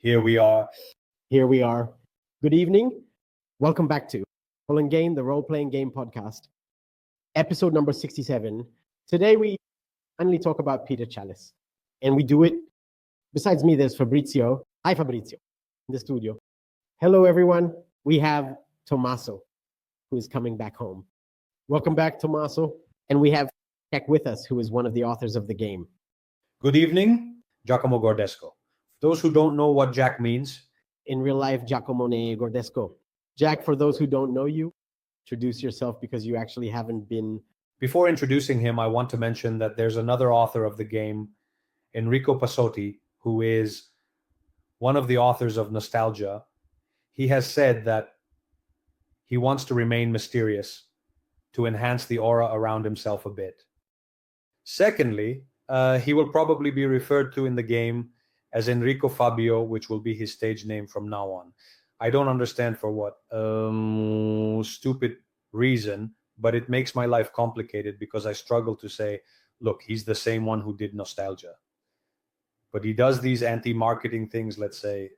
Here we are. Here we are. Good evening. Welcome back to Full and Game, the role-playing game podcast, episode number 67. Today we finally talk about Bitter Chalice, and we do it. Besides me, there's Fabrizio. Hi, Fabrizio, in the studio. Hello, everyone. We have Tommaso, who is coming back home. Welcome back, Tommaso. And we have Jack with us, who is one of the authors of the game. Good evening, Giacomo Gordesco. Those who don't know what Jack means, in real life, Giacomo Gordesco. Jack, for those who don't know you, introduce yourself because you actually haven't been. Before introducing him, I want to mention that there's another author of the game, Enrico Passotti, who is one of the authors of Nostalgia. He has said that he wants to remain mysterious to enhance the aura around himself a bit. Secondly, he will probably be referred to in the game as Enrico Fabio, which will be his stage name from now on. I don't understand for what stupid reason, but it makes my life complicated because I struggle to say, look, he's the same one who did Nostalgia. But he does these anti-marketing things, let's say.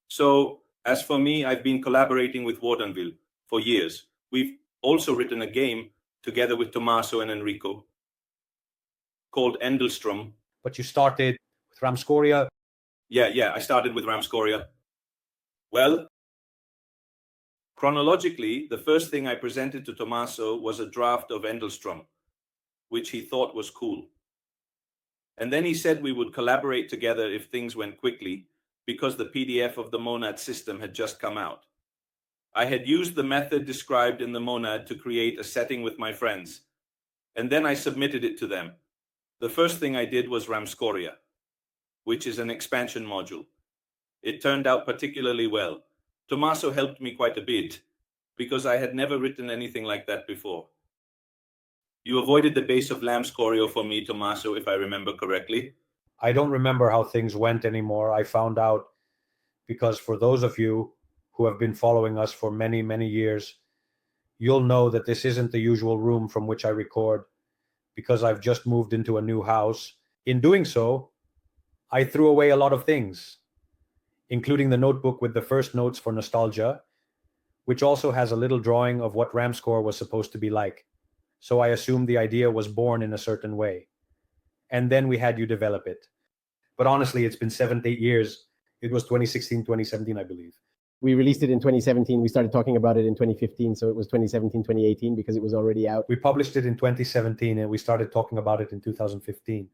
So, as for me, I've been collaborating with Wardenville for years. We've also written a game together with Tommaso and Enrico called Endelstrom. But you started with Ramscoria? Yeah, I started with Ramscoria. Well, chronologically, the first thing I presented to Tommaso was a draft of Endelstrom, which he thought was cool. And then he said we would collaborate together if things went quickly, because the PDF of the Monad system had just come out. I had used the method described in the Monad to create a setting with my friends, and then I submitted it to them. The first thing I did was Ramscoria, which is an expansion module. It turned out particularly well. Tommaso helped me quite a bit, because I had never written anything like that before. You avoided the base of Ramscoria for me, Tommaso, if I remember correctly. I don't remember how things went anymore. I found out because for those of you who have been following us for many, many years, you'll know that this isn't the usual room from which I record because I've just moved into a new house. In doing so, I threw away a lot of things, including the notebook with the first notes for Nostalgia, which also has a little drawing of what Ramscore was supposed to be like. So I assumed the idea was born in a certain way. And then we had you develop it. But honestly, it's been 7-8 years. It was 2016, 2017, I believe. We released it in 2017. We started talking about it in 2015. So it was 2017, 2018 because it was already out. We published it in 2017 and we started talking about it in 2015.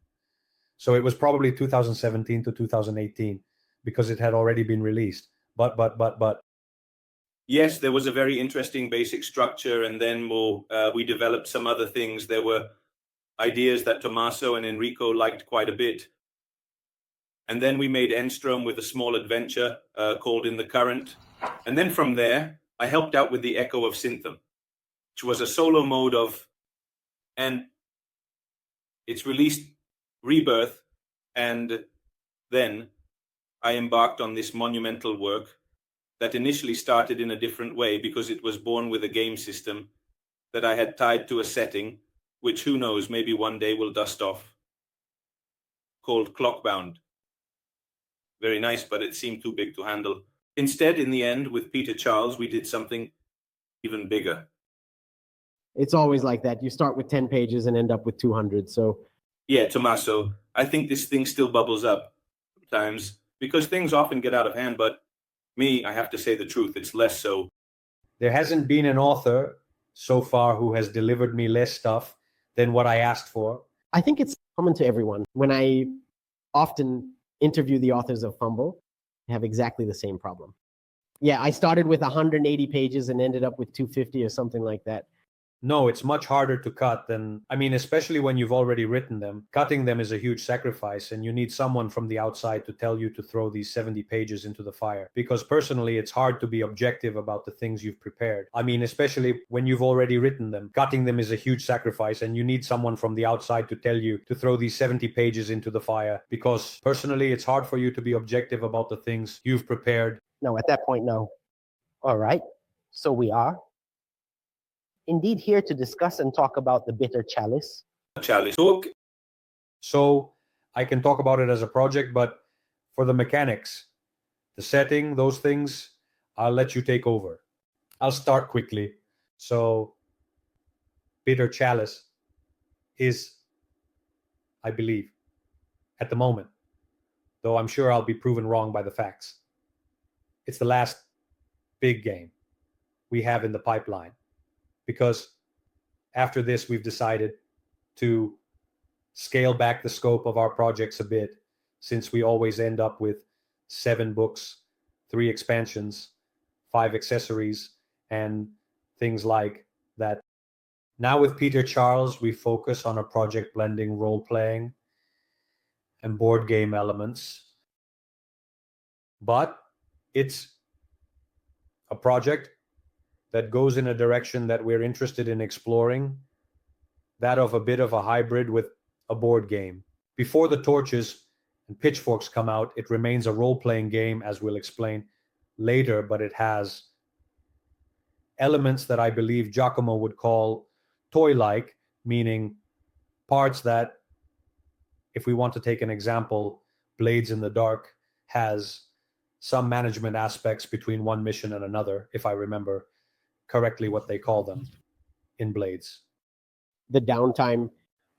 So it was probably 2017 to 2018 because it had already been released. But. Yes, there was a very interesting basic structure, and then we developed some other things. There were ideas that Tommaso and Enrico liked quite a bit. And then we made Enstrom with a small adventure called In the Current. And then from there, I helped out with the Echo of Synthum, which was a solo mode of, and it's released Rebirth. And then I embarked on this monumental work that initially started in a different way because it was born with a game system that I had tied to a setting, which who knows, maybe one day will dust off, called Clockbound. Very nice, but it seemed too big to handle. Instead, in the end, with Bitter Chalice, we did something even bigger. It's always like that. You start with 10 pages and end up with 200. So, yeah, Tommaso, I think this thing still bubbles up sometimes because things often get out of hand, but me, I have to say the truth, it's less so. There hasn't been an author so far who has delivered me less stuff than what I asked for. I think it's common to everyone. When I often interview the authors of Fumble, I have exactly the same problem. Yeah, I started with 180 pages and ended up with 250 or something like that. No, it's much harder to cut than, especially when you've already written them. Cutting them is a huge sacrifice, and you need someone from the outside to tell you to throw these 70 pages into the fire. Because personally, it's hard to be objective about the things you've prepared. Especially when you've already written them. Cutting them is a huge sacrifice, and you need someone from the outside to tell you to throw these 70 pages into the fire. Because personally, it's hard for you to be objective about the things you've prepared. No, at that point, no. All right, so we are indeed here to discuss and talk about the Bitter Chalice. Chalice. Okay. So I can talk about it as a project, but For the mechanics, the setting, those things, I'll let you take over. I'll start quickly. So, Bitter Chalice is, I believe, at the moment, though I'm sure I'll be proven wrong by the facts, it's the last big game we have in the pipeline. Because after this, we've decided to scale back the scope of our projects a bit, since we always end up with 7 books, 3 expansions, 5 accessories, and things like that. Now with Peter Charles, we focus on a project blending role-playing and board game elements. But it's a project that goes in a direction that we're interested in exploring, that of a bit of a hybrid with a board game. Before the torches and pitchforks come out, it remains a role-playing game, as we'll explain later, but it has elements that I believe Giacomo would call toy-like, meaning parts that, if we want to take an example, Blades in the Dark has some management aspects between one mission and another, if I remember correctly what they call them in Blades. The downtime.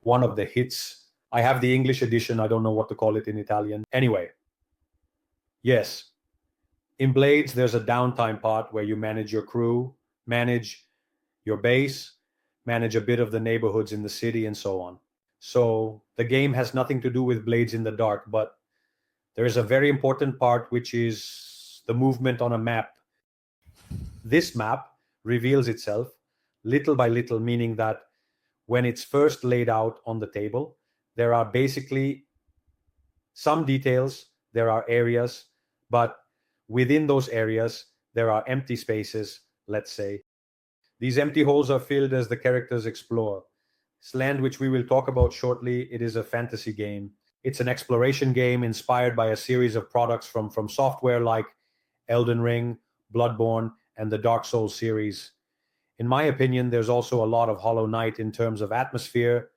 One of the hits. I have the English edition. I don't know what to call it in Italian. Anyway, yes. In Blades, there's a downtime part where you manage your crew, manage your base, manage a bit of the neighborhoods in the city, and so on. So the game has nothing to do with Blades in the Dark, but there is a very important part, which is the movement on a map. This map reveals itself little by little, meaning that when it's first laid out on the table, there are basically some details, there are areas, but within those areas, there are empty spaces, let's say. These empty holes are filled as the characters explore. This land, which we will talk about shortly, it is a fantasy game. It's an exploration game inspired by a series of products from software like Elden Ring, Bloodborne, and the Dark Souls series. In my opinion, there's also a lot of Hollow Knight in terms of atmosphere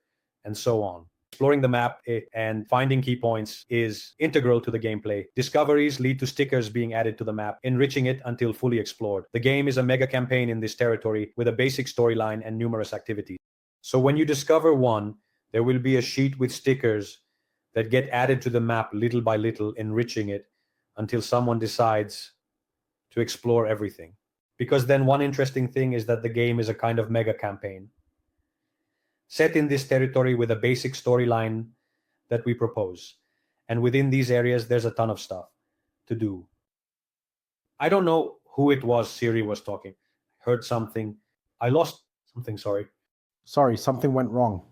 and so on. Exploring the map and finding key points is integral to the gameplay. Discoveries lead to stickers being added to the map, enriching it until fully explored. The game is a mega campaign in this territory with a basic storyline and numerous activities. So when you discover one, there will be a sheet with stickers that get added to the map little by little, enriching it until someone decides to explore everything. Because then one interesting thing is that the game is a kind of mega campaign set in this territory with a basic storyline that we propose. And within these areas, there's a ton of stuff to do. I don't know who it was Siri was talking. Heard something. I lost something, sorry. Sorry, something went wrong.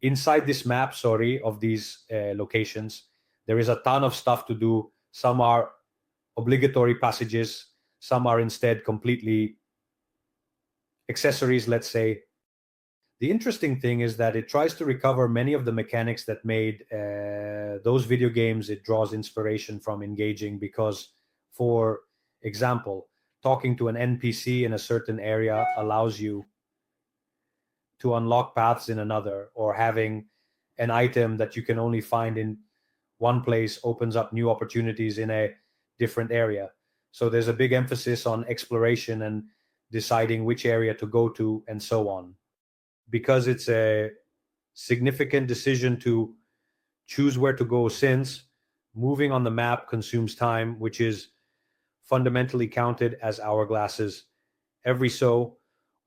Inside this map, of these locations, there is a ton of stuff to do. Some are obligatory passages, some are instead completely accessories, let's say. The interesting thing is that it tries to recover many of the mechanics that made those video games it draws inspiration from engaging, because, for example, talking to an NPC in a certain area allows you to unlock paths in another, or having an item that you can only find in one place opens up new opportunities in a different area. So there's a big emphasis on exploration and deciding which area to go to and so on. Because it's a significant decision to choose where to go, since moving on the map consumes time, which is fundamentally counted as hourglasses. Every so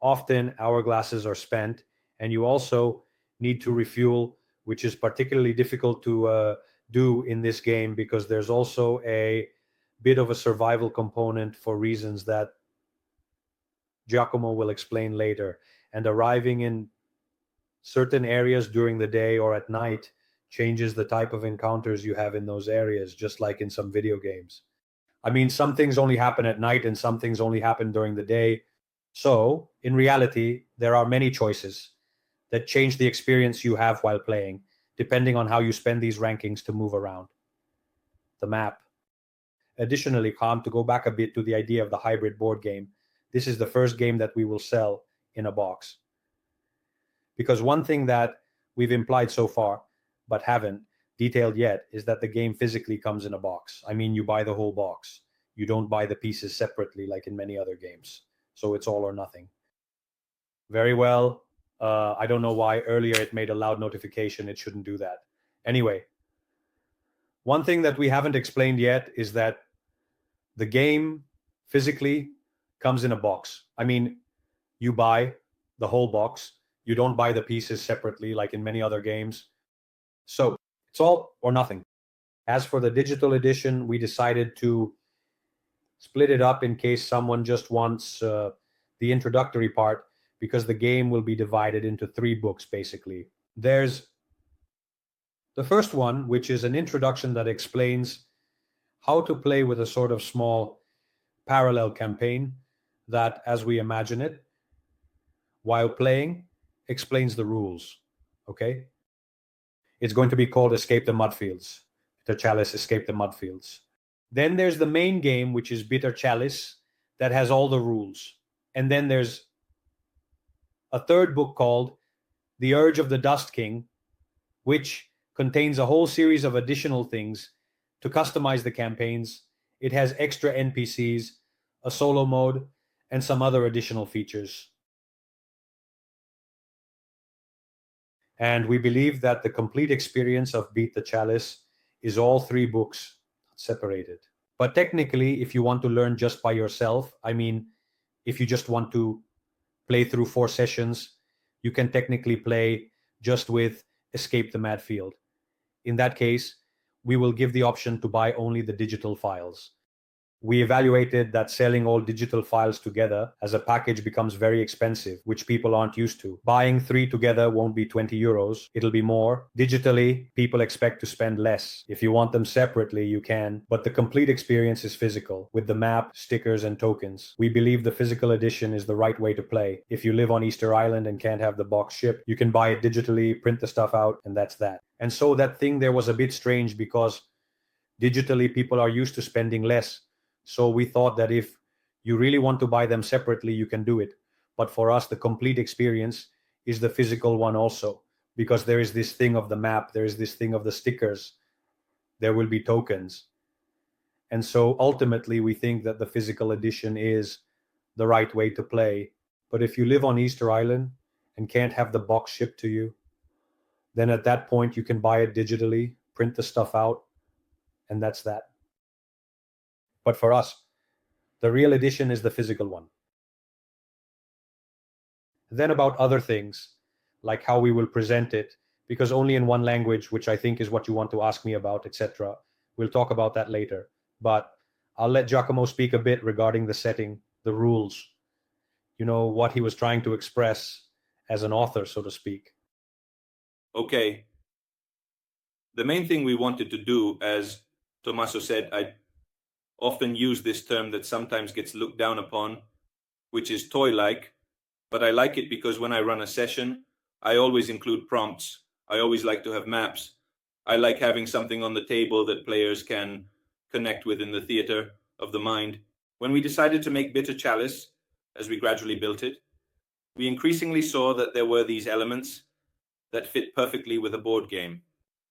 often, hourglasses are spent, and you also need to refuel, which is particularly difficult to do in this game, because there's also a bit of a survival component for reasons that Giacomo will explain later. And arriving in certain areas during the day or at night changes the type of encounters you have in those areas, just like in some video games. I mean, some things only happen at night and some things only happen during the day. So, in reality, there are many choices that change the experience you have while playing, depending on how you spend these rankings to move around the map. Additionally, to go back a bit to the idea of the hybrid board game, this is the first game that we will sell in a box. Because one thing that we've implied so far, but haven't, detailed yet is that the game physically comes in a box. I mean, you buy the whole box. You don't buy the pieces separately like in many other games. So it's all or nothing. Very well. I don't know why earlier it made a loud notification. It shouldn't do that. Anyway, one thing that we haven't explained yet is that the game physically comes in a box. I mean, you buy the whole box. You don't buy the pieces separately like in many other games. So it's all or nothing. As for the digital edition, we decided to split it up in case someone just wants the introductory part, because the game will be divided into 3 books basically. There's the first one, which is an introduction that explains how to play with a sort of small parallel campaign that, as we imagine it, while playing, explains the rules. Okay? It's going to be called Escape the Mudfields. Bitter Chalice, Escape the Mudfields. Then there's the main game, which is Bitter Chalice, that has all the rules. And then there's a third book called The Urge of the Dust King, which contains a whole series of additional things to customize the campaigns. It has extra NPCs, a solo mode, and some other additional features. And we believe that the complete experience of Beat the Chalice is all 3 books separated. But technically, if you want to learn just by yourself, I mean, if you just want to play through 4 sessions, you can technically play just with Escape the Madfield. In that case, we will give the option to buy only the digital files. We evaluated that selling all digital files together as a package becomes very expensive, which people aren't used to. Buying 3 together won't be 20 euros, it'll be more. Digitally, people expect to spend less. If you want them separately, you can, but the complete experience is physical, with the map, stickers, and tokens. We believe the physical edition is the right way to play. If you live on Easter Island and can't have the box shipped, you can buy it digitally, print the stuff out, and that's that. And so that thing there was a bit strange because digitally people are used to spending less. So we thought that if you really want to buy them separately, you can do it. But for us, the complete experience is the physical one also, because there is this thing of the map, there is this thing of the stickers, there will be tokens. And so ultimately, we think that the physical edition is the right way to play. But if you live on Easter Island and can't have the box shipped to you, then at that point, you can buy it digitally, print the stuff out, and that's that. But for us, the real edition is the physical one. Then about other things, like how we will present it, because only in one language, which I think is what you want to ask me about, etc. We'll talk about that later. But I'll let Giacomo speak a bit regarding the setting, the rules, what he was trying to express as an author, so to speak. Okay. The main thing we wanted to do, as Tommaso said, I often use this term that sometimes gets looked down upon, which is toy-like, but I like it because when I run a session, I always include prompts. I always like to have maps. I like having something on the table that players can connect with in the theater of the mind. When we decided to make Bitter Chalice, as we gradually built it, we increasingly saw that there were these elements that fit perfectly with a board game.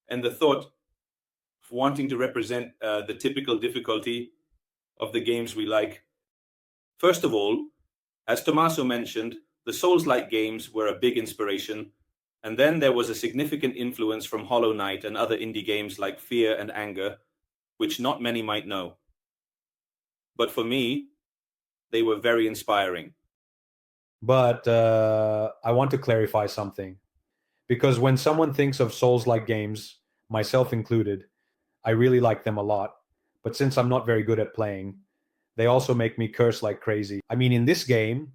And the thought of wanting to represent the typical difficulty of the games we like. First of all, as Tommaso mentioned, the Souls-like games were a big inspiration, and then there was a significant influence from Hollow Knight and other indie games like Fear and Anger, which not many might know. But for me, they were very inspiring. But I want to clarify something, because when someone thinks of Souls-like games, myself included, I really like them a lot. But since I'm not very good at playing, they also make me curse like crazy. I mean, in this game,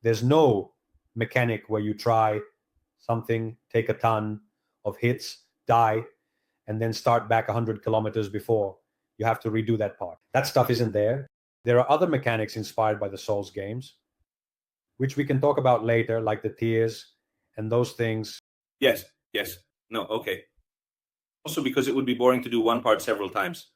there's no mechanic where you try something, take a ton of hits, die, and then start back 100 kilometers before. You have to redo that part. That stuff isn't there. There are other mechanics inspired by the Souls games, which we can talk about later, like the tears and those things. Yes. No, okay. Also because it would be boring to do one part several times.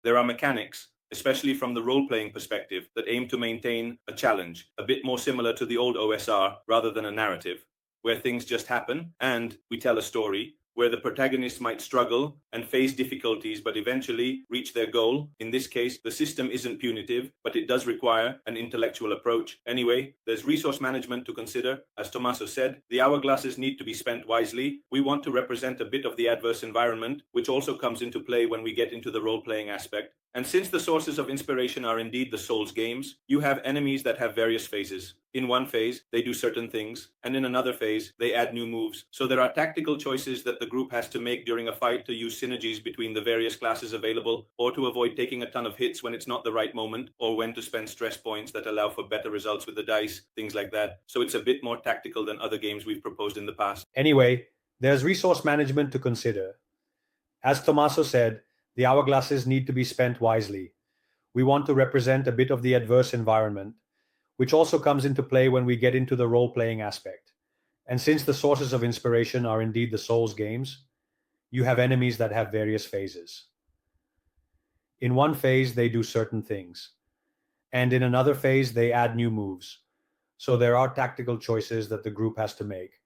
There are mechanics, especially from the role-playing perspective, that aim to maintain a challenge, a bit more similar to the old OSR rather than a narrative, where things just happen and we tell a story, where the protagonists might struggle and face difficulties but eventually reach their goal. In this case, the system isn't punitive, but it does require an intellectual approach. Anyway, there's resource management to consider. As Tommaso said, the hourglasses need to be spent wisely. We want to represent a bit of the adverse environment, which also comes into play when we get into the role-playing aspect. And since the sources of inspiration are indeed the Souls games, you have enemies that have various phases. In one phase, they do certain things, and in another phase, they add new moves. So there are tactical choices that the group has to make during a fight to use synergies between the various classes available, or to avoid taking a ton of hits when it's not the right moment, or when to spend stress points that allow for better results with the dice, things like that. So it's a bit more tactical than other games we've proposed in the past. Anyway, there's resource management to consider. As Tommaso said, the hourglasses need to be spent wisely. We want to represent a bit of the adverse environment, which also comes into play when we get into the role-playing aspect. And since the sources of inspiration are indeed the Souls games, you have enemies that have various phases. In one phase, they do certain things, and in another phase, they add new moves. So there are tactical choices that the group has to make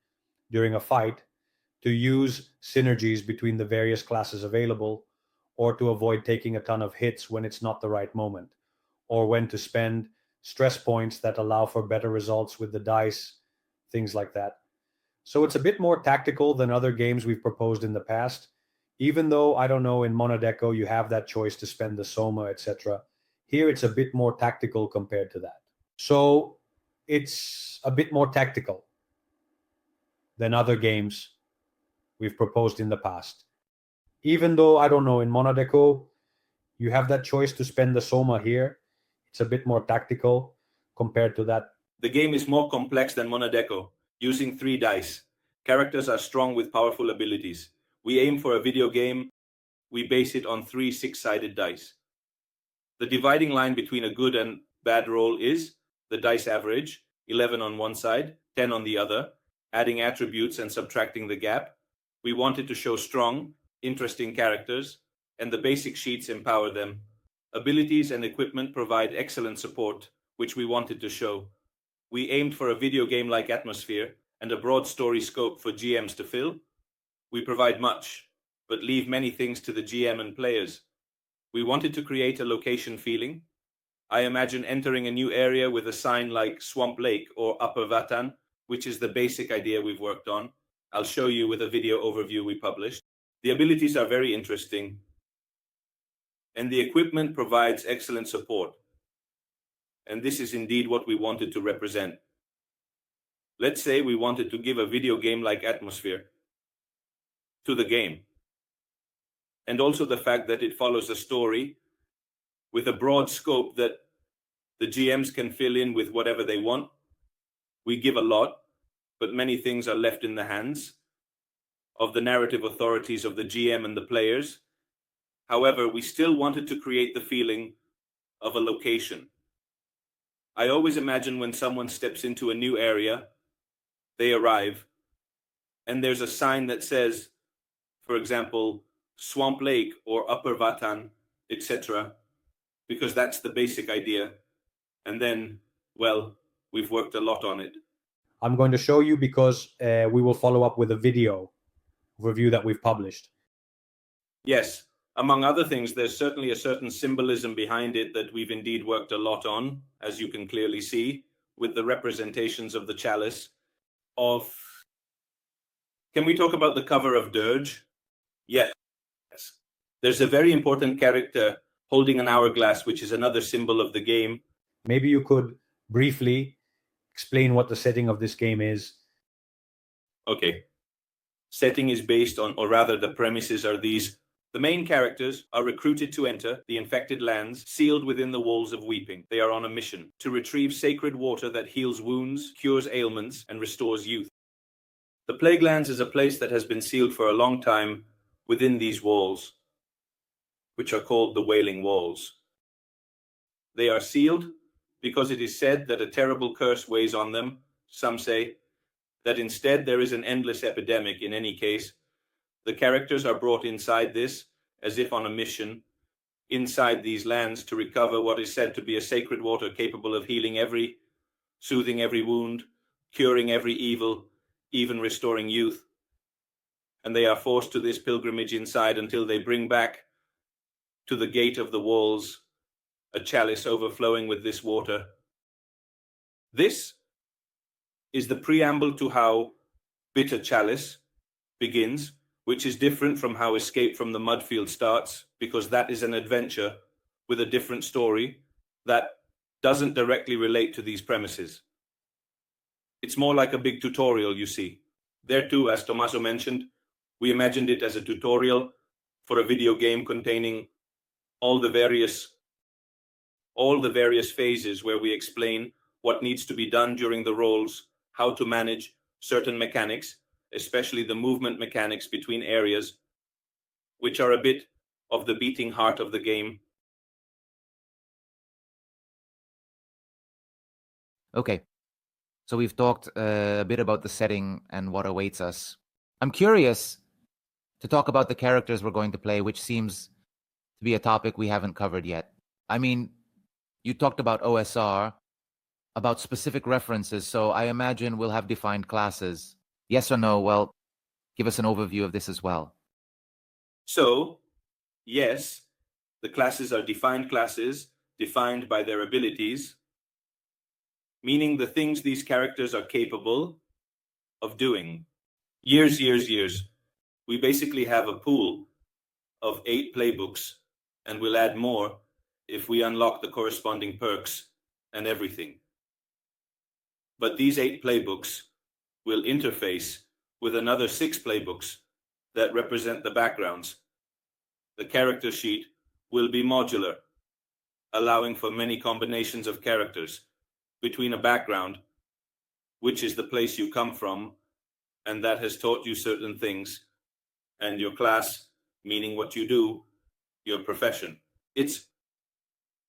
during a fight to use synergies between the various classes available, or to avoid taking a ton of hits when it's not the right moment, or when to spend stress points that allow for better results with the dice, things like that. So it's a bit more tactical than other games we've proposed in the past, even though, I don't know, in Monadeco you have that choice to spend the Soma, etc. Here it's a bit more tactical compared to that. So it's a bit more tactical than other games we've proposed in the past. Even though, I don't know, in Monadeco, you have that choice to spend the Soma here. It's a bit more tactical compared to that. The game is more complex than Monadeco, using 3 dice. Characters are strong with powerful abilities. We aim for a video game. We base it on 3 6-sided dice. The dividing line between a good and bad roll is the dice average, 11 on one side, 10 on the other, adding attributes and subtracting the gap. We wanted to show strong, interesting characters, and the basic sheets empower them. Abilities and equipment provide excellent support, which we wanted to show. We aimed for a video game-like atmosphere and a broad story scope for GMs to fill. We provide much, but leave many things to the GM and players. We wanted to create a location feeling. I imagine entering a new area with a sign like Swamp Lake or Upper Vatan, which is the basic idea we've worked on. I'll show you with a video overview we published. The abilities are very interesting, and the equipment provides excellent support. And this is indeed what we wanted to represent. Let's say we wanted to give a video game-like atmosphere to the game, and also the fact that it follows a story with a broad scope that the GMs can fill in with whatever they want. We give a lot, but many things are left in the hands of the narrative authorities of the GM and the players. However, we still wanted to create the feeling of a location. I always imagine when someone steps into a new area, they arrive, and there's a sign that says, for example, Swamp Lake or Upper Vatan, etc., because that's the basic idea. And then, well, we've worked a lot on it. I'm going to show you because we will follow up with a video review that we've published. Yes, among other things, there's certainly a certain symbolism behind it that we've indeed worked a lot on, as you can clearly see, with the representations of the chalice. Can we talk about the cover of Dirge? Yes. There's a very important character holding an hourglass, which is another symbol of the game. Maybe you could briefly explain what the setting of this game is. Okay. Setting is based on, or rather the premises are these. The main characters are recruited to enter the infected lands sealed within the walls of Weeping. They are on a mission to retrieve sacred water that heals wounds, cures ailments, and restores youth. The Plague Lands is a place that has been sealed for a long time within these walls, which are called the Wailing Walls. They are sealed because it is said that a terrible curse weighs on them. Some say that instead there is an endless epidemic. In any case, the characters are brought inside this, as if on a mission, inside these lands to recover what is said to be a sacred water capable of soothing every wound, curing every evil, even restoring youth. and they are forced to this pilgrimage inside until they bring back to the gate of the walls a chalice overflowing with this water. This is the preamble to how Bitter Chalice begins, which is different from how Escape from the Mudfield starts, because that is an adventure with a different story that doesn't directly relate to these premises. It's more like a big tutorial, you see. There too, as Tommaso mentioned, we imagined it as a tutorial for a video game containing all the various phases where we explain what needs to be done during the rolls, how to manage certain mechanics, especially the movement mechanics between areas, which are a bit of the beating heart of the game. Okay, so we've talked a bit about the setting and what awaits us. I'm curious to talk about the characters we're going to play, which seems to be a topic we haven't covered yet. I mean, you talked about OSR, about specific references, so I imagine we'll have defined classes. Yes or no? Well, give us an overview of this as well. So, yes, the classes are defined classes, defined by their abilities, meaning the things these characters are capable of doing. Years. We basically have a pool of 8 playbooks, and we'll add more if we unlock the corresponding perks and everything. But these 8 playbooks will interface with another 6 playbooks that represent the backgrounds. The character sheet will be modular, allowing for many combinations of characters between a background, which is the place you come from, and that has taught you certain things, and your class, meaning what you do, your profession. It's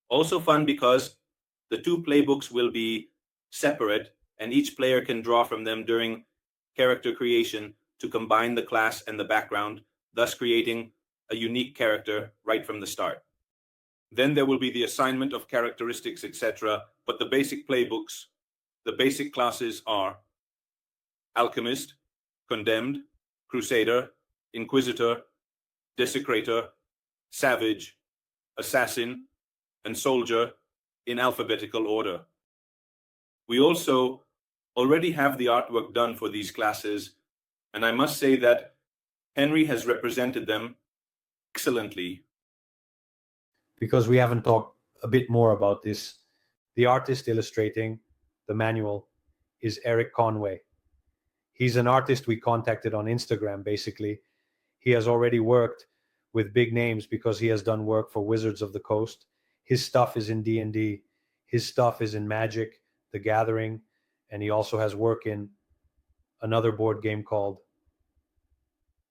also fun because the 2 playbooks will be separate, and each player can draw from them during character creation to combine the class and the background, thus creating a unique character right from the start. Then there will be the assignment of characteristics, etc. But the basic playbooks, the basic classes are Alchemist, Condemned, Crusader, Inquisitor, Desecrator, Savage, Assassin, and Soldier in alphabetical order. We also already have the artwork done for these classes, and I must say that Henry has represented them excellently. Because we haven't talked a bit more about this, the artist illustrating the manual is Eric Conway. He's an artist we contacted on Instagram, basically. He has already worked with big names because he has done work for Wizards of the Coast. His stuff is in D&D. His stuff is in Magic, The Gathering, and he also has work in another board game called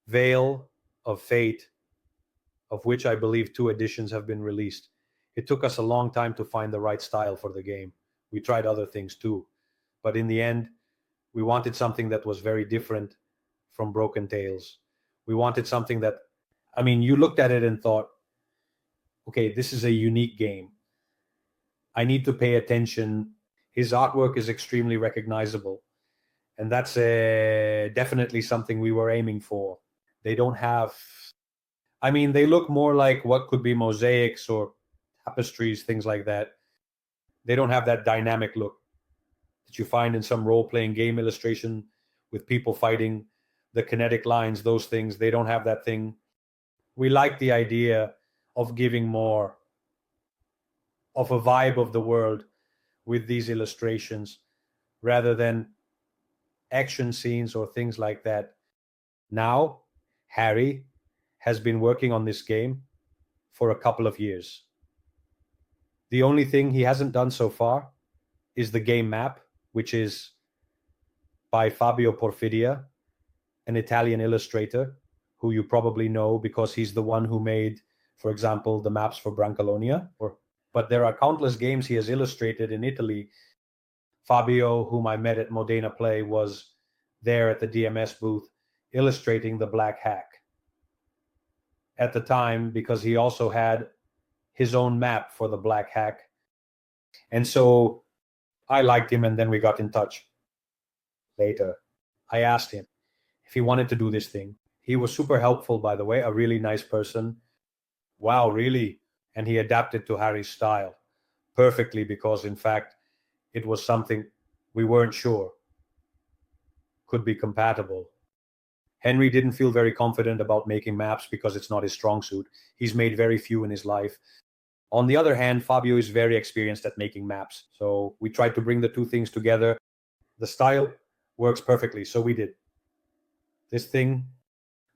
Veil of Fate, of which I believe 2 editions have been released. It took us a long time to find the right style for the game. We tried other things too, but in the end, we wanted something that was very different from Broken Tales. We wanted something that, I mean, you looked at it and thought, okay, this is a unique game. I need to pay attention. His artwork is extremely recognizable, and that's definitely something we were aiming for. They don't have, I mean, they look more like what could be mosaics or tapestries, things like that. They don't have that dynamic look that you find in some role-playing game illustration with people fighting, the kinetic lines, those things. They don't have that thing. We like the idea of giving more of a vibe of the world with these illustrations rather than action scenes or things like that. Now, Harry has been working on this game for a couple of years. The only thing he hasn't done so far is the game map, which is by Fabio Porfidia, an Italian illustrator who you probably know because he's the one who made, for example, the maps for Brancalonia. But there are countless games he has illustrated in Italy. Fabio, whom I met at Modena Play, was there at the DMS booth illustrating the Black Hack at the time because he also had his own map for the Black Hack. And so I liked him, and then we got in touch later. I asked him if he wanted to do this thing. He was super helpful, by the way, a really nice person. Wow, really? And he adapted to Harry's style perfectly because, in fact, it was something we weren't sure could be compatible. Henry didn't feel very confident about making maps because it's not his strong suit. He's made very few in his life. On the other hand, Fabio is very experienced at making maps. So we tried to bring the two things together. The style works perfectly, so we did. This thing,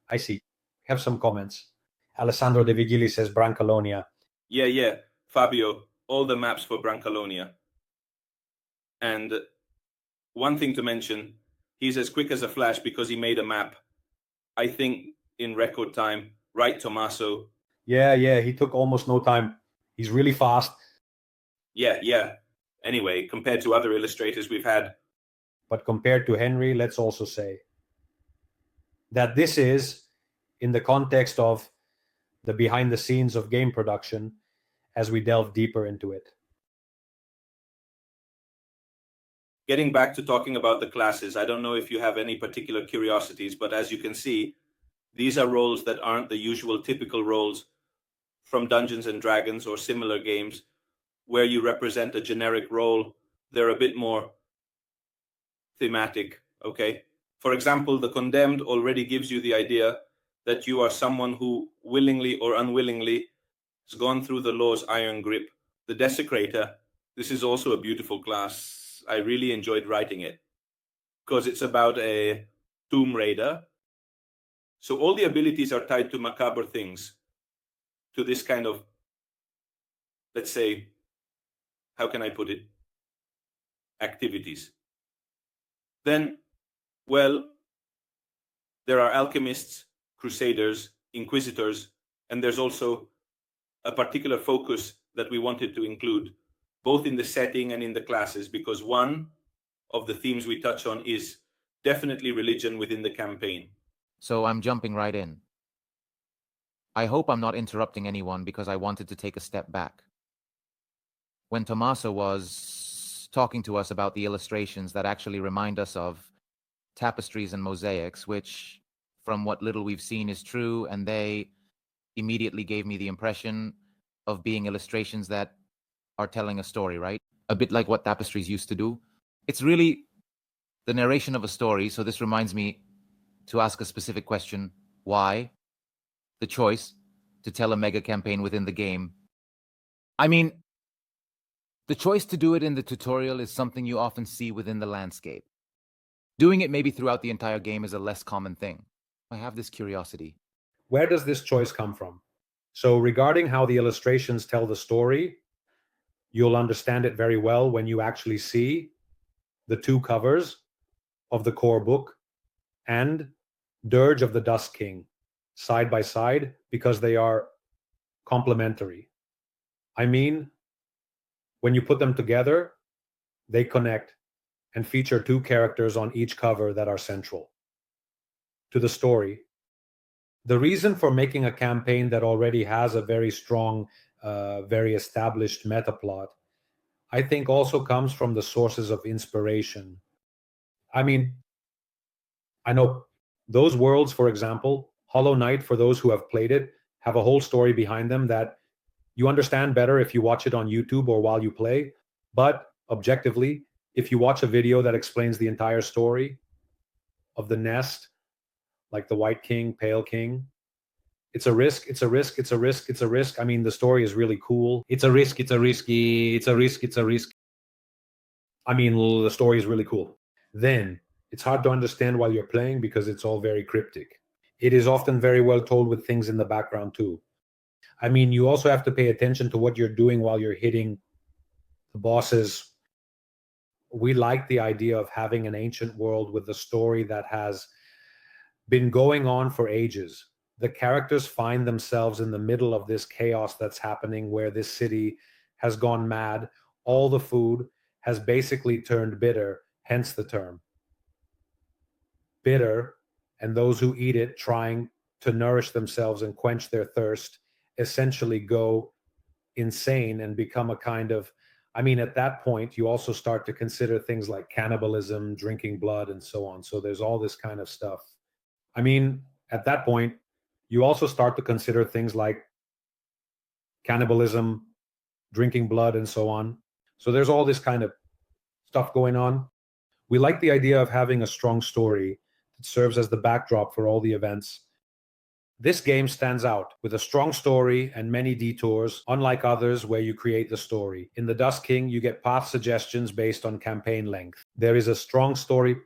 I see. Have some comments. Alessandro De Vigili says Brancalonia. Yeah, Fabio, all the maps for Brancalonia. And one thing to mention, he's as quick as a flash because he made a map, I think, in record time. Right, Tommaso? Yeah, he took almost no time. He's really fast. Yeah. Anyway, compared to other illustrators we've had. But compared to Henry, let's also say that this is, in the context of the behind the scenes of game production, as we delve deeper into it. Getting back to talking about the classes, I don't know if you have any particular curiosities, but as you can see, these are roles that aren't the usual typical roles from Dungeons and Dragons or similar games where you represent a generic role. They're a bit more thematic, okay? For example, the Condemned already gives you the idea that you are someone who willingly or unwillingly has gone through the law's iron grip. The Desecrator, this is also a beautiful class. I really enjoyed writing it because it's about a tomb raider. So all the abilities are tied to macabre things, to this kind of, let's say, how can I put it? Activities. Then, well, there are alchemists, crusaders, inquisitors, and there's also a particular focus that we wanted to include, both in the setting and in the classes, because one of the themes we touch on is definitely religion within the campaign. So I'm jumping right in. I hope I'm not interrupting anyone because I wanted to take a step back. When Tommaso was talking to us about the illustrations that actually remind us of tapestries and mosaics, which, from what little we've seen, is true, and they immediately gave me the impression of being illustrations that are telling a story, right? A bit like what tapestries used to do. It's really the narration of a story, so this reminds me to ask a specific question. Why the choice to tell a mega campaign within the game? I mean, the choice to do it in the tutorial is something you often see within the landscape. Doing it maybe throughout the entire game is a less common thing. I have this curiosity. Where does this choice come from? So regarding how the illustrations tell the story, you'll understand it very well when you actually see the two covers of the core book and Dirge of the Dust King side by side, because they are complementary. I mean, when you put them together, they connect and feature two characters on each cover that are central to the story. The reason for making a campaign that already has a very strong, very established meta plot, I think also comes from the sources of inspiration. I mean, I know those worlds, for example, Hollow Knight, for those who have played it, have a whole story behind them that you understand better if you watch it on YouTube or while you play. But objectively, if you watch a video that explains the entire story of the nest, like the White King, Pale King, it's a risk, it's a risk, it's a risk, it's a risk. I mean, the story is really cool. It's a risk, it's a risky, it's a risk, it's a risk. I mean, the story is really cool. Then it's hard to understand while you're playing because it's all very cryptic. It is often very well told with things in the background too. I mean, you also have to pay attention to what you're doing while you're hitting the bosses. We like the idea of having an ancient world with a story that has been going on for ages. The characters find themselves in the middle of this chaos that's happening where this city has gone mad. All the food has basically turned bitter, hence the term. Bitter, and those who eat it trying to nourish themselves and quench their thirst essentially go insane and become a kind of, I mean, at that point, you also start to consider things like cannibalism, drinking blood, and so on. So there's all this kind of stuff. I mean, At that point, you also start to consider things like cannibalism, drinking blood, and so on. So there's all this kind of stuff going on. We like the idea of having a strong story that serves as the backdrop for all the events. This game stands out with a strong story and many detours, unlike others where you create the story. In The Dust King, you get path suggestions based on campaign length. There is a strong story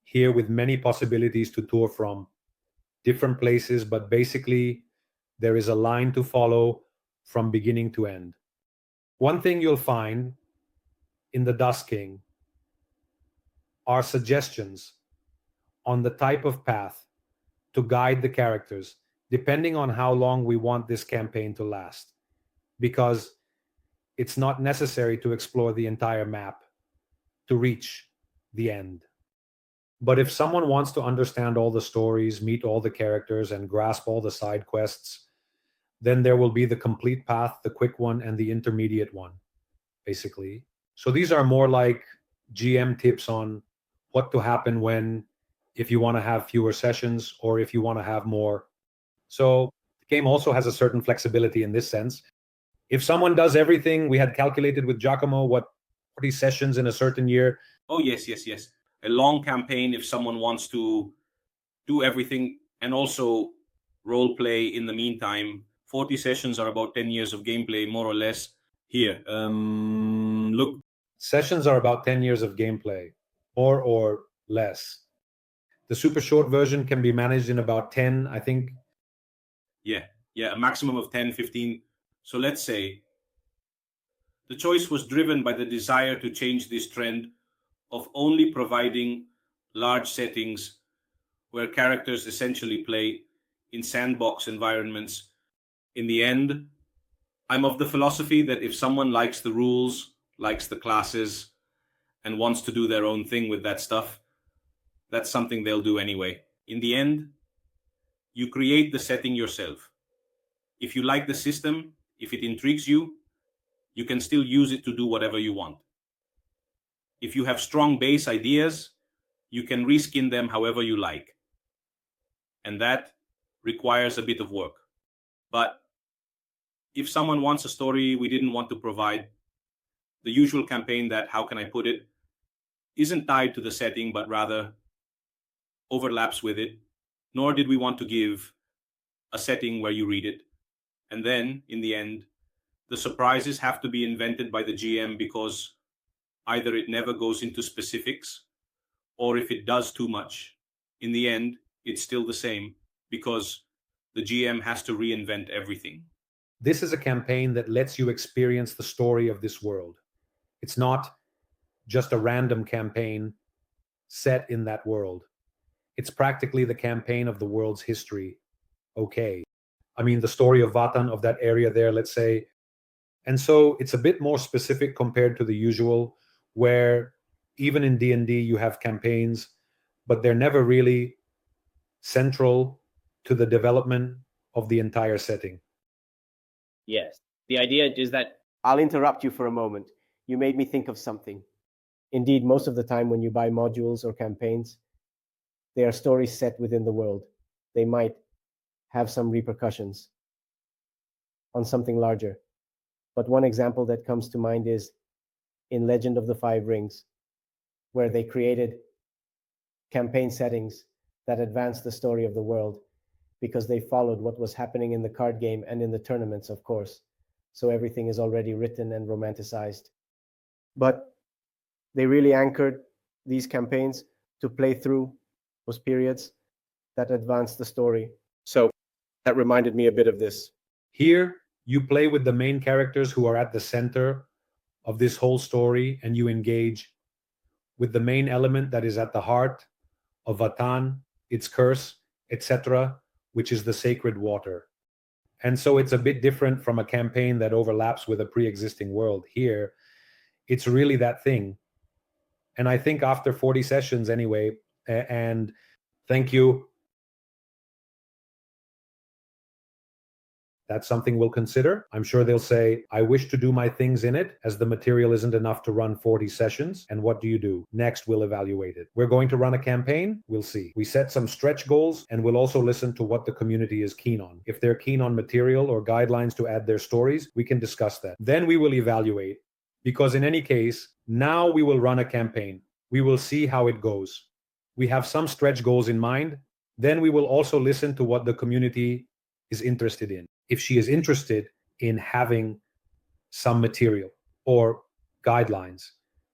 here with many possibilities to tour from, different places, but basically there is a line to follow from beginning to end. One thing you'll find in The Dust King are suggestions on the type of path to guide the characters, depending on how long we want this campaign to last, because it's not necessary to explore the entire map to reach the end. But if someone wants to understand all the stories, meet all the characters, and grasp all the side quests, then there will be the complete path, the quick one, and the intermediate one, basically. So these are more like GM tips on what to happen when, if you want to have fewer sessions or if you want to have more. So the game also has a certain flexibility in this sense. If someone does everything we had calculated with Giacomo, what 40 sessions in a certain year. Oh, yes. A long campaign if someone wants to do everything and also role play in the meantime. 40 sessions are about 10 years of gameplay, more or less. Here, look. Sessions are about 10 years of gameplay, or less. The super short version can be managed in about 10, I think. Yeah, a maximum of 10, 15. So let's say the choice was driven by the desire to change this trend of only providing large settings where characters essentially play in sandbox environments. In the end, I'm of the philosophy that if someone likes the rules, likes the classes, and wants to do their own thing with that stuff, that's something they'll do anyway. In the end, you create the setting yourself. If you like the system, if it intrigues you, you can still use it to do whatever you want. If you have strong base ideas, you can reskin them however you like. And that requires a bit of work. But if someone wants a story we didn't want to provide, the usual campaign that, how can I put it, isn't tied to the setting, but rather overlaps with it, nor did we want to give a setting where you read it. And then, in the end, the surprises have to be invented by the GM because either it never goes into specifics, or if it does too much, in the end, it's still the same because the GM has to reinvent everything. This is a campaign that lets you experience the story of this world. It's not just a random campaign set in that world. It's practically the campaign of the world's history. Okay. I mean, the story of Vatan, of that area there, let's say. And so it's a bit more specific compared to the usual, where even in D&D you have campaigns, but they're never really central to the development of the entire setting. Yes. The idea is that I'll interrupt you for a moment. You made me think of something. Indeed, most of the time when you buy modules or campaigns, they are stories set within the world. They might have some repercussions on something larger. But one example that comes to mind is in Legend of the Five Rings, where they created campaign settings that advanced the story of the world because they followed what was happening in the card game and in the tournaments, of course. So everything is already written and romanticized. But they really anchored these campaigns to play through those periods that advanced the story. So that reminded me a bit of this. Here, you play with the main characters who are at the center of this whole story, and you engage with the main element that is at the heart of Vatan, its curse, etc., which is the sacred water. And so it's a bit different from a campaign that overlaps with a pre-existing world. Here, it's really that thing. And I think after 40 sessions anyway, and thank you. That's something we'll consider. I'm sure they'll say, I wish to do my things in it, as the material isn't enough to run 40 sessions. And what do you do? Next, we'll evaluate it. We're going to run a campaign. We'll see. We set some stretch goals, and we'll also listen to what the community is keen on. If they're keen on material or guidelines to add their stories, we can discuss that. Then we will evaluate, because in any case, now we will run a campaign. We will see how it goes. We have some stretch goals in mind. Then we will also listen to what the community is interested in. If she is interested in having some material or guidelines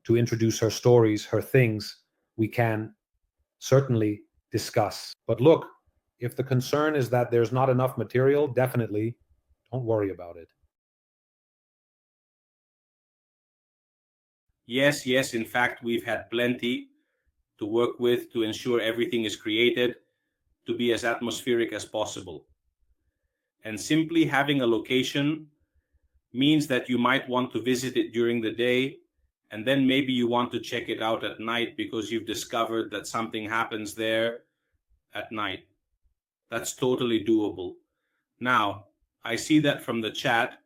to introduce her stories, her things, we can certainly discuss. But look, if the concern is that there's not enough material, definitely don't worry about it. Yes, in fact, we've had plenty to work with to ensure everything is created to be as atmospheric as possible. And simply having a location means that you might want to visit it during the day, and then maybe you want to check it out at night because you've discovered that something happens there at night. That's totally doable. Now, I see that from the chat,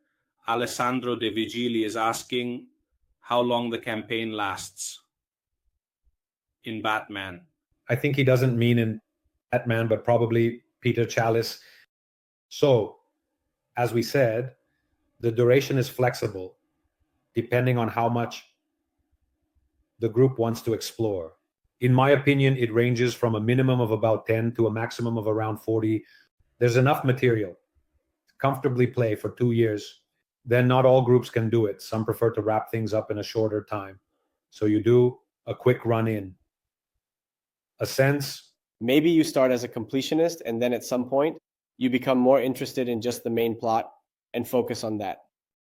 Alessandro De Vigili is asking how long the campaign lasts in Batman. I think he doesn't mean in Batman, but probably Bitter Chalice. So, as we said, the duration is flexible depending on how much the group wants to explore. In my opinion, it ranges from a minimum of about 10 to a maximum of around 40. There's enough material to comfortably play for 2 years. Then not all groups can do it. Some prefer to wrap things up in a shorter time. So you do a quick run in. A sense. Maybe you start as a completionist, and then at some point you become more interested in just the main plot and focus on that.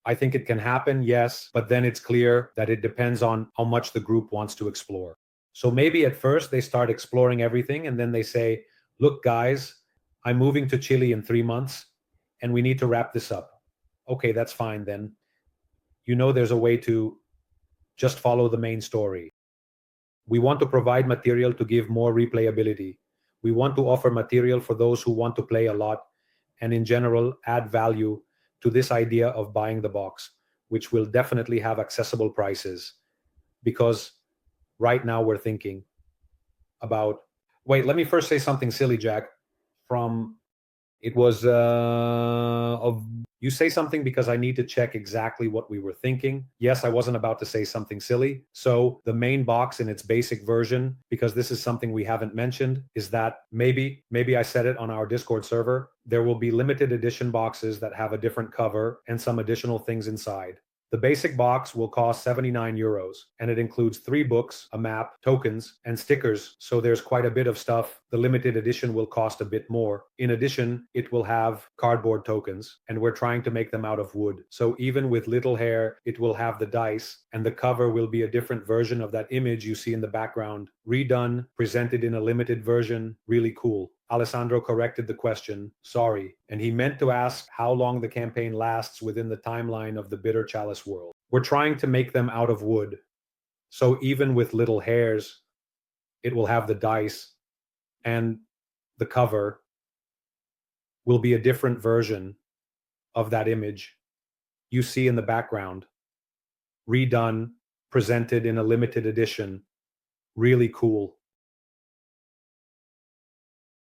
I think it can happen, yes, but then it's clear that it depends on how much the group wants to explore. So maybe at first they start exploring everything, and then they say, look, guys, I'm moving to Chile in 3 months, and we need to wrap this up. Okay, that's fine then. You know, there's a way to just follow the main story. We want to provide material to give more replayability. We want to offer material for those who want to play a lot, and in general, add value to this idea of buying the box, which will definitely have accessible prices. Because right now we're thinking about, wait, let me first say something silly, Jack. It was of you say something because I need to check exactly what we were thinking. Yes, I wasn't about to say something silly. So the main box in its basic version, because this is something we haven't mentioned, is that maybe I said it on our Discord server, there will be limited edition boxes that have a different cover and some additional things inside. The basic box will cost 79 euros, and it includes 3 books, a map, tokens, and stickers, so there's quite a bit of stuff. The limited edition will cost a bit more. In addition, it will have cardboard tokens, and we're trying to make them out of wood. So even with little hair, it will have the dice, and the cover will be a different version of that image you see in the background. Redone, presented in a limited version, really cool. Alessandro corrected the question, sorry, and he meant to ask how long the campaign lasts within the timeline of the Bitter Chalice world. We're trying to make them out of wood, so even with little hairs, it will have the dice, and the cover will be a different version of that image you see in the background. Redone, presented in a limited edition, really cool.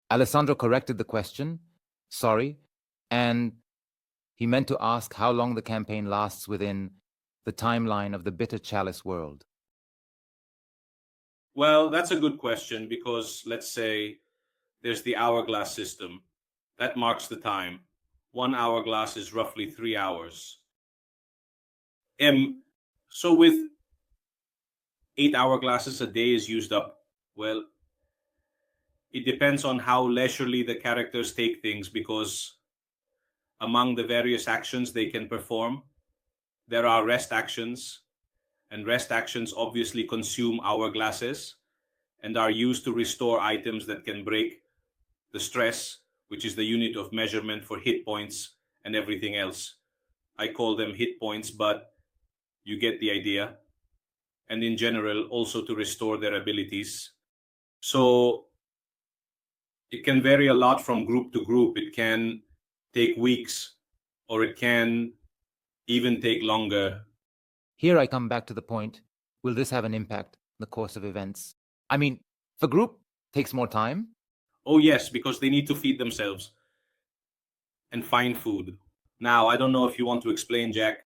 Alessandro corrected the question, sorry, and he meant to ask how long the campaign lasts within the timeline of the Bitter Chalice world. Well, that's a good question because let's say there's the hourglass system. That marks the time. 1 hourglass is roughly 3 hours. So with 8 hourglasses a day is used up, well, it depends on how leisurely the characters take things, because among the various actions they can perform, there are rest actions, and rest actions obviously consume hourglasses and are used to restore items that can break the stress, which is the unit of measurement for hit points and everything else. I call them hit points, but you get the idea. And in general, also to restore their abilities. So it can vary a lot from group to group. It can take weeks or it can even take longer. Here I come back to the point. Will this have an impact in the course of events? I mean, the group takes more time. Oh, yes, because they need to feed themselves and find food. Now, I don't know if you want to explain, Jack.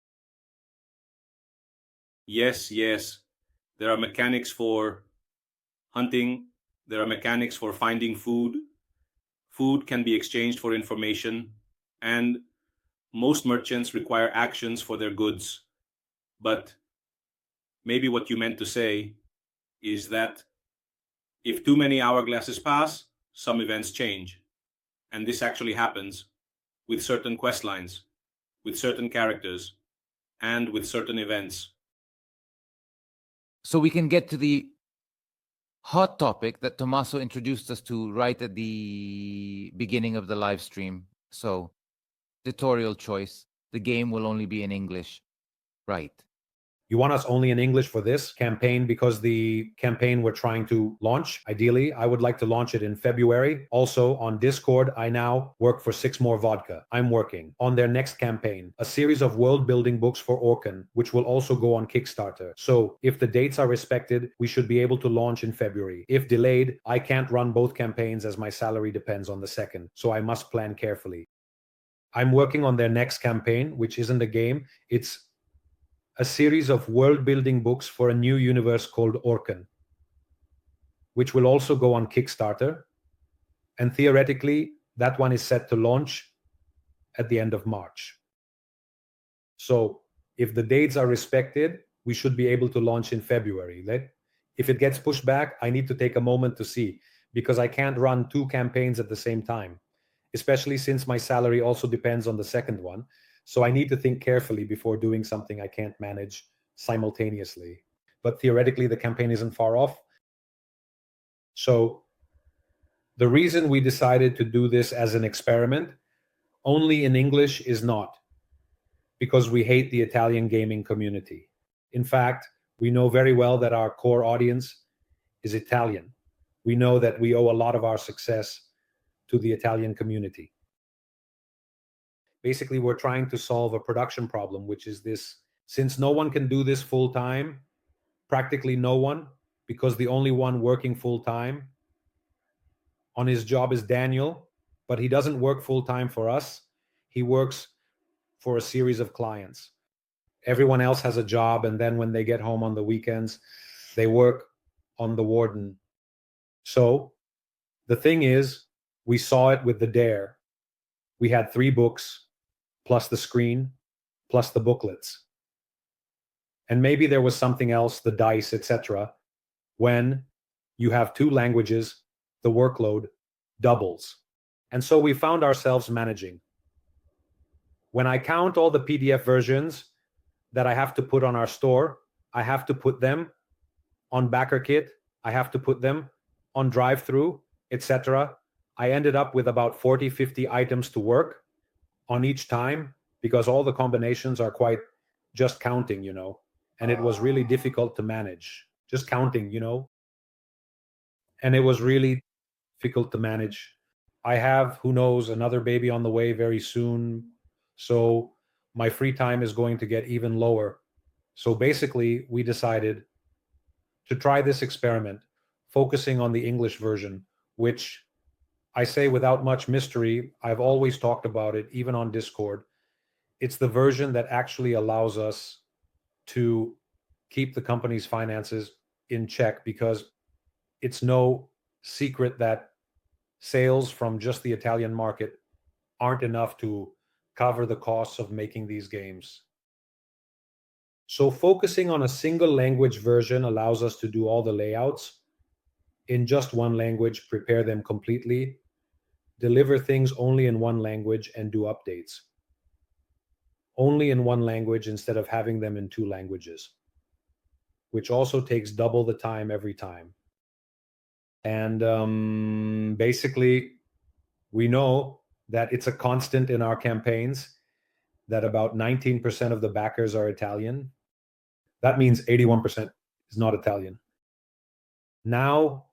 Yes, yes. There are mechanics for hunting. There are mechanics for finding food. Food can be exchanged for information. And most merchants require actions for their goods. But maybe what you meant to say is that if too many hourglasses pass, some events change. And this actually happens with certain quest lines, with certain characters, and with certain events. So we can get to the hot topic that Tommaso introduced us to right at the beginning of the live stream. So, tutorial choice. The game will only be in English. Right. You want us only in English for this campaign because the campaign we're trying to launch, ideally, I would like to launch it in February. Also on Discord, I now work for 6 More Vodka. I'm working on their next campaign, a series of world building books for Orkan, which will also go on Kickstarter. So if the dates are respected, we should be able to launch in February. If delayed, I can't run both campaigns as my salary depends on the second. So I must plan carefully. I'm working on their next campaign, which isn't a game. It's a series of world-building books for a new universe called Orkan, which will also go on Kickstarter. And theoretically, that one is set to launch at the end of March. So if the dates are respected, we should be able to launch in February. If it gets pushed back, I need to take a moment to see, because I can't run 2 campaigns at the same time, especially since my salary also depends on the second one. So I need to think carefully before doing something I can't manage simultaneously. But theoretically, the campaign isn't far off. So the reason we decided to do this as an experiment only in English is not because we hate the Italian gaming community. In fact, we know very well that our core audience is Italian. We know that we owe a lot of our success to the Italian community. Basically, we're trying to solve a production problem, which is this: since no one can do this full time, practically no one, because the only one working full time on his job is Daniel, but he doesn't work full time for us. He works for a series of clients. Everyone else has a job, and then when they get home on the weekends, they work on the Warden. So the thing is, we saw it with the Dare. We had 3 books, plus the screen, plus the booklets. And maybe there was something else, the dice, etc. When you have 2 languages, the workload doubles. And so we found ourselves managing. When I count all the PDF versions that I have to put on our store, I have to put them on BackerKit, I have to put them on drive-through, etc. I ended up with about 40, 50 items to work on each time, because all the combinations are quite just counting, and it was really difficult to manage. Just counting, and it was really difficult to manage. I have, who knows, another baby on the way very soon. So my free time is going to get even lower. So basically, we decided to try this experiment, focusing on the English version, which I say without much mystery. I've always talked about it, even on Discord. It's the version that actually allows us to keep the company's finances in check, because it's no secret that sales from just the Italian market aren't enough to cover the costs of making these games. So focusing on a single language version allows us to do all the layouts in just one language, prepare them completely, deliver things only in one language, and do updates only in one language instead of having them in 2 languages, which also takes double the time every time. And basically, we know that it's a constant in our campaigns that about 19% of the backers are Italian. That means 81% is not Italian. Now,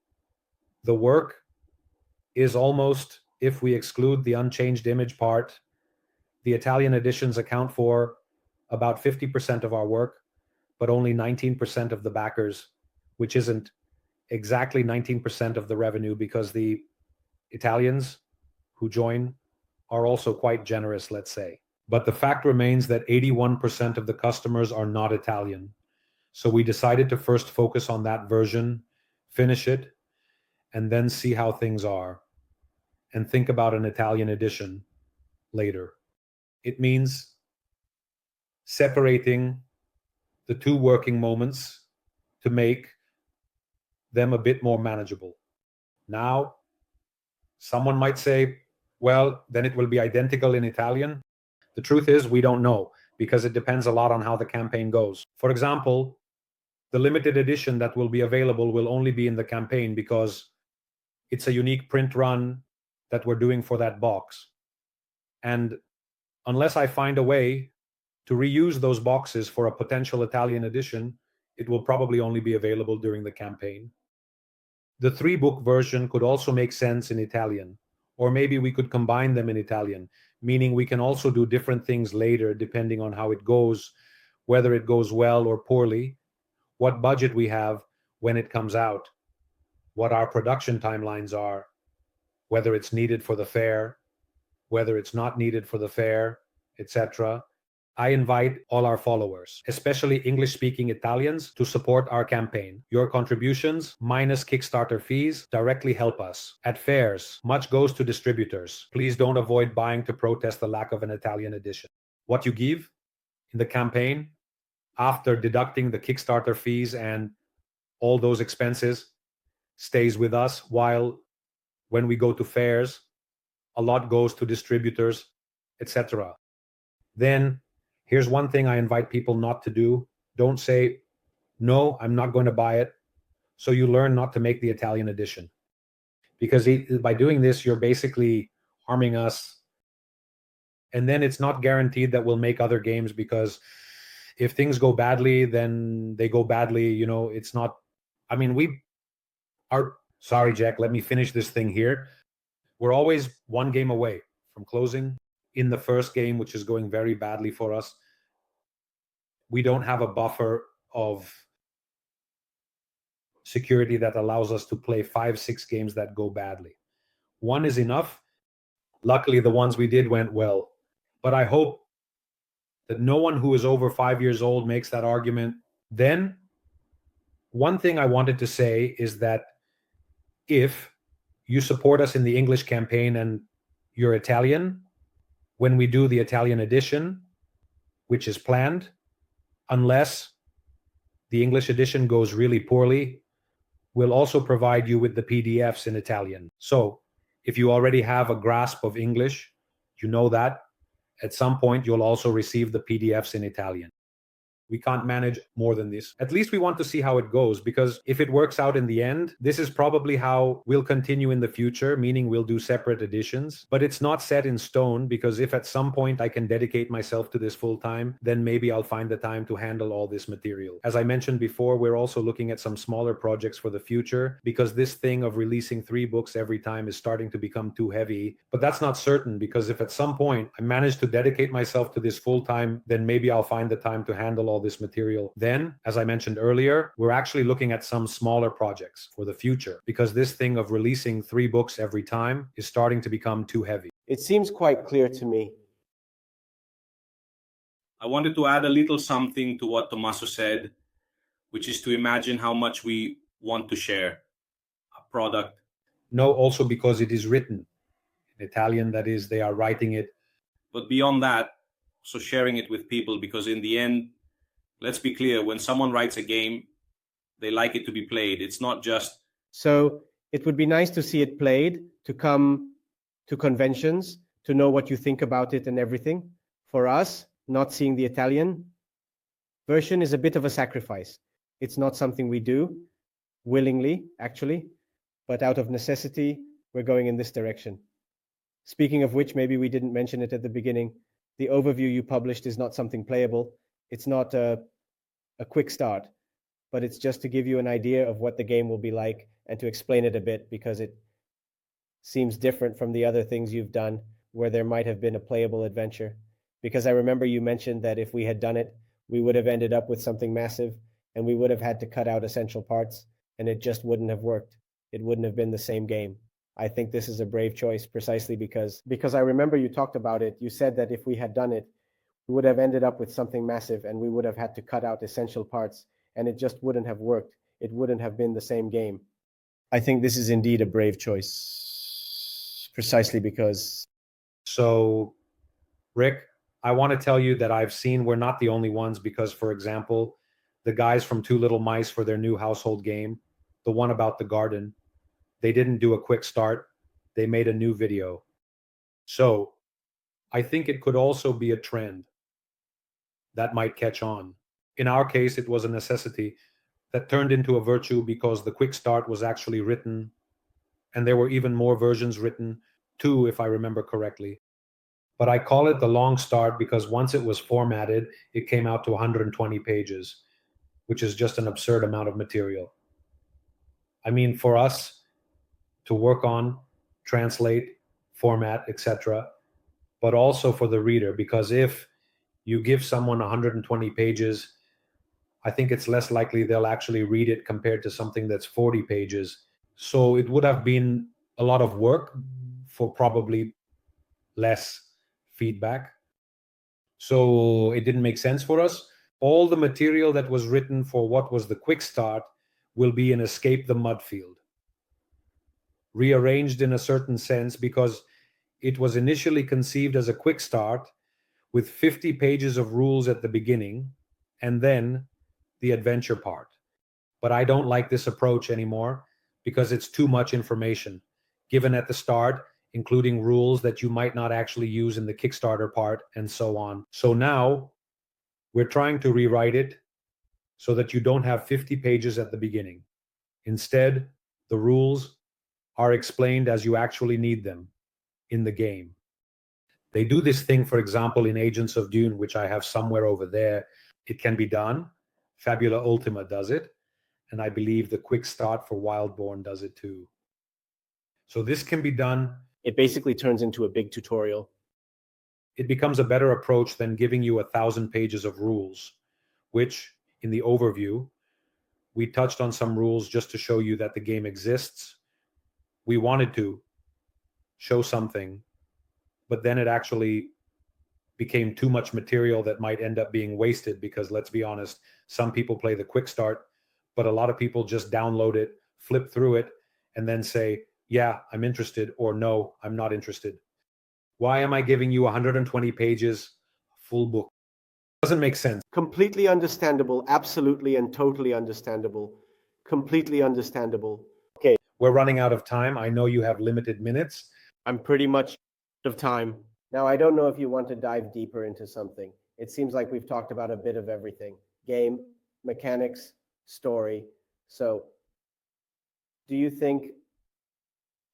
the work is almost, if we exclude the unchanged image part, The Italian editions account for about 50% of our work, but only 19% of the backers, which isn't exactly 19% of the revenue because the Italians who join are also quite generous, let's say. But the fact remains that 81% of the customers are not Italian. So we decided to first focus on that version, finish it, and then see how things are, and think about an Italian edition later. It means separating the two working moments to make them a bit more manageable. Now, someone might say, well, then it will be identical in Italian. The truth is, we don't know because it depends a lot on how the campaign goes. For example, the limited edition that will be available will only be in the campaign because it's a unique print run that we're doing for that box. And unless I find a way to reuse those boxes for a potential Italian edition, it will probably only be available during the campaign. The 3-book version could also make sense in Italian, or maybe we could combine them in Italian, meaning we can also do different things later depending on how it goes, whether it goes well or poorly, what budget we have when it comes out, what our production timelines are, whether it's needed for the fair, whether it's not needed for the fair, etc. I invite all our followers, especially English-speaking Italians, to support our campaign. Your contributions, minus Kickstarter fees, directly help us. At fairs, much goes to distributors. Please don't avoid buying to protest the lack of an Italian edition. What you give in the campaign, after deducting the Kickstarter fees and all those expenses, stays with us, while when we go to fairs, a lot goes to distributors, etc. Then, here's one thing I invite people not to do. Don't say, no, I'm not going to buy it. So you learn not to make the Italian edition. Because by doing this, you're basically harming us. And then it's not guaranteed that we'll make other games, because if things go badly, then they go badly. You know, it's not, I mean, we are, sorry, Jack, let me finish this thing here. We're always one game away from closing. In the first game, which is going very badly for us, we don't have a buffer of security that allows us to play 5-6 games that go badly. One is enough. Luckily, the ones we did went well. But I hope that no one who is over 5 years old makes that argument. Then, one thing I wanted to say is that if you support us in the English campaign and you're Italian, when we do the Italian edition, which is planned, unless the English edition goes really poorly, we'll also provide you with the PDFs in Italian. So if you already have a grasp of English, you know that at some point you'll also receive the PDFs in Italian. We can't manage more than this. At least we want to see how it goes, because if it works out in the end, this is probably how we'll continue in the future, meaning we'll do separate editions. But it's not set in stone, because if at some point I can dedicate myself to this full time, then maybe I'll find the time to handle all this material. As I mentioned before, we're also looking at some smaller projects for the future, because this thing of releasing 3 books every time is starting to become too heavy. But that's not certain, because if at some point I manage to dedicate myself to this full time, then maybe I'll find the time to handle all this material. Then, as I mentioned earlier, we're actually looking at some smaller projects for the future, because this thing of releasing 3 books every time is starting to become too heavy. It seems quite clear to me. I wanted to add a little something to what Tommaso said, which is to imagine how much we want to share a product. No, also because it is written in Italian, that is, they are writing it. But beyond that, so sharing it with people, because in the end, let's be clear, when someone writes a game, they like it to be played. It's not just... So it would be nice to see it played, to come to conventions, to know what you think about it and everything. For us, not seeing the Italian version is a bit of a sacrifice. It's not something we do willingly, actually, but out of necessity, we're going in this direction. Speaking of which, maybe we didn't mention it at the beginning. The overview you published is not something playable. It's not a quick start, but it's just to give you an idea of what the game will be like and to explain it a bit, because it seems different from the other things you've done where there might have been a playable adventure. because I remember you mentioned that if we had done it, we would have ended up with something massive and we would have had to cut out essential parts and it just wouldn't have worked. It wouldn't have been the same game. I think this is a brave choice precisely because I remember you talked about it. You said that if we had done it, we would have ended up with something massive and we would have had to cut out essential parts and it just wouldn't have worked. It wouldn't have been the same game. I think this is indeed a brave choice precisely because. So, Rick, I want to tell you that I've seen we're not the only ones because, for example, the guys from Two Little Mice for their new household game, the one about the garden, they didn't do a quick start. They made a new video. So I think it could also be a trend that might catch on. In our case, it was a necessity that turned into a virtue because the quick start was actually written, and there were even more versions written, too, if I remember correctly. But I call it the long start because once it was formatted, it came out to 120 pages, which is just an absurd amount of material. I mean, for us to work on, translate, format, etc., but also for the reader, because if you give someone 120 pages, I think it's less likely they'll actually read it compared to something that's 40 pages. So it would have been a lot of work for probably less feedback. So it didn't make sense for us. All the material that was written for what was the quick start will be an escape the mud field, rearranged in a certain sense because it was initially conceived as a quick start with 50 pages of rules at the beginning and then the adventure part. But I don't like this approach anymore because it's too much information given at the start, including rules that you might not actually use in the Kickstarter part and so on. So now we're trying to rewrite it so that you don't have 50 pages at the beginning. Instead, the rules are explained as you actually need them in the game. They do this thing, for example, in Agents of Dune, which I have somewhere over there. It can be done. Fabula Ultima does it. And I believe the quick start for Wildborn does it too. So this can be done. It basically turns into a big tutorial. It becomes a better approach than giving you 1,000 pages of rules, which, in the overview, we touched on some rules just to show you that the game exists. We wanted to show something, but then it actually became too much material that might end up being wasted because, let's be honest, some people play the quick start, but a lot of people just download it, flip through it, and then say, yeah, I'm interested, or no, I'm not interested. Why am I giving you 120 pages, full book? Doesn't make sense. Completely understandable, absolutely and totally understandable. Completely understandable. Okay, We're running out of time. I know you have limited minutes. I'm pretty much out of time. Now, I don't know if you want to dive deeper into something. It seems like we've talked about a bit of everything. Game, mechanics, story. So, do you think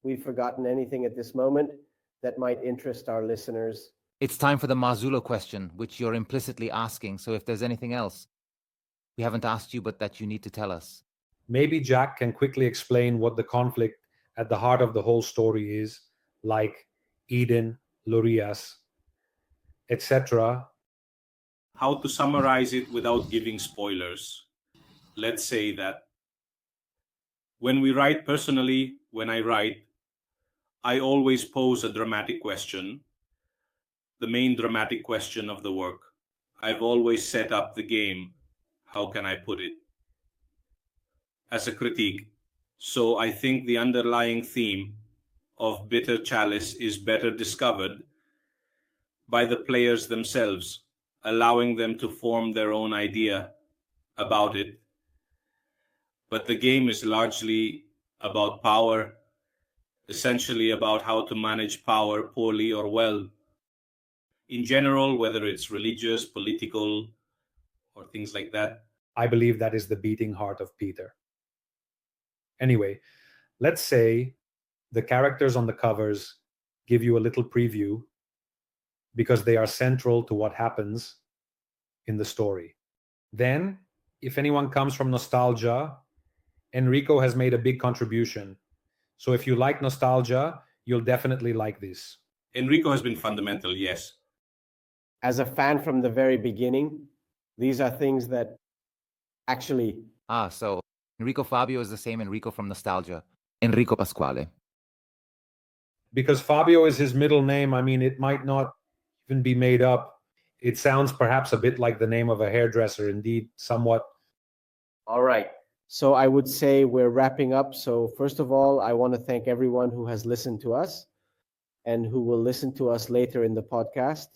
we've forgotten anything at this moment that might interest our listeners? It's time for the Marzullo question, which you're implicitly asking. So if there's anything else we haven't asked you, but that you need to tell us. Maybe Jack can quickly explain what the conflict at the heart of the whole story is, like Eden, Lurias, etc. How to summarize it without giving spoilers? Let's say that when we write personally, when I write, I always pose a dramatic question, the main dramatic question of the work. I've always set up the game, how can I put it, as a critique. So I think the underlying theme of Bitter Chalice is better discovered by the players themselves, allowing them to form their own idea about it. But the game is largely about power, essentially about how to manage power poorly or well. In general, whether it's religious, political, or things like that. I believe that is the beating heart of Peter. Anyway, let's say the characters on the covers give you a little preview because they are central to what happens in the story. Then, if anyone comes from nostalgia, Enrico has made a big contribution. So if you like nostalgia, you'll definitely like this. Enrico has been fundamental, yes. as a fan from the very beginning, these are things that actually. So Enrico Fabio is the same Enrico from Nostalgia. Enrico Pasquale. Because Fabio is his middle name, I mean, it might not even be made up. It sounds perhaps a bit like the name of a hairdresser, indeed, somewhat. All right. So I would say we're wrapping up. So first of all, I want to thank everyone who has listened to us and who will listen to us later in the podcast.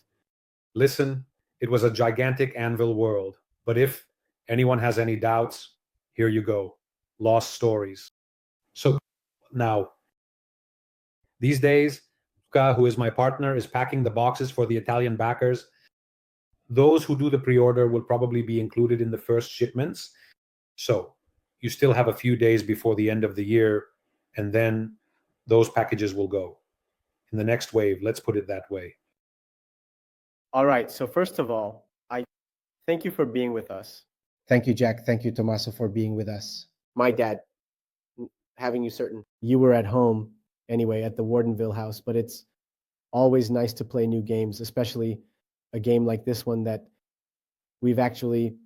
Listen, it was a gigantic anvil world. But if anyone has any doubts, here you go. Lost stories. So now, these days, Luca, who is my partner, is packing the boxes for the Italian backers. Those who do the pre-order will probably be included in the first shipments. So you still have a few days before the end of the year, and then those packages will go. In the next wave, let's put it that way. All right. So first of all, I thank you for being with us. Thank you, Jack. Thank you, Tommaso, for being with us. My dad, having you certain you were at home anyway at the Wardenville house, but it's always nice to play new games, especially a game like this one that we've actually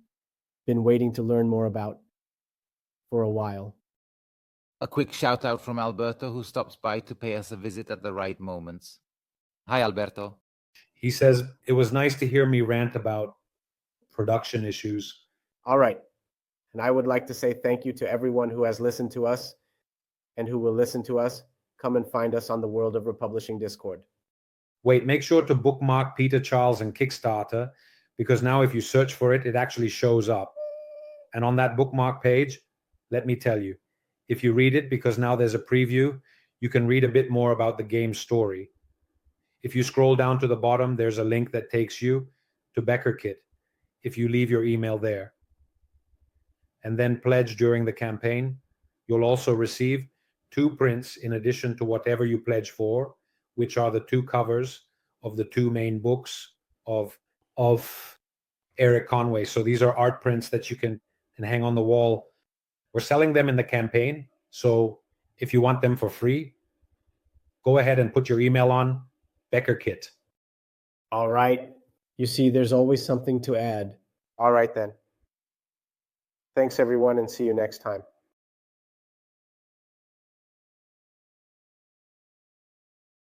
been waiting to learn more about for a while. A quick shout out from Alberto, who stops by to pay us a visit at the right moments. Hi, Alberto. He says, it was nice to hear me rant about production issues. All right. And I would like to say thank you to everyone who has listened to us and who will listen to us. Come and find us on the World of Republishing Discord. Wait, make sure to bookmark Bitter Chalice and Kickstarter, because now if you search for it, it actually shows up. And on that bookmark page, let me tell you, if you read it, because now there's a preview, you can read a bit more about the game's story. If you scroll down to the bottom, there's a link that takes you to Becker Kit, if you leave your email there. And then pledge during the campaign. You'll also receive 2 prints in addition to whatever you pledge for, which are the 2 covers of the 2 main books of Eric Conway. So these are art prints that you can hang on the wall. We're selling them in the campaign. So if you want them for free, go ahead and put your email on Becker Kit. All right. You see, there's always something to add. All right, then. Thanks, everyone, and see you next time.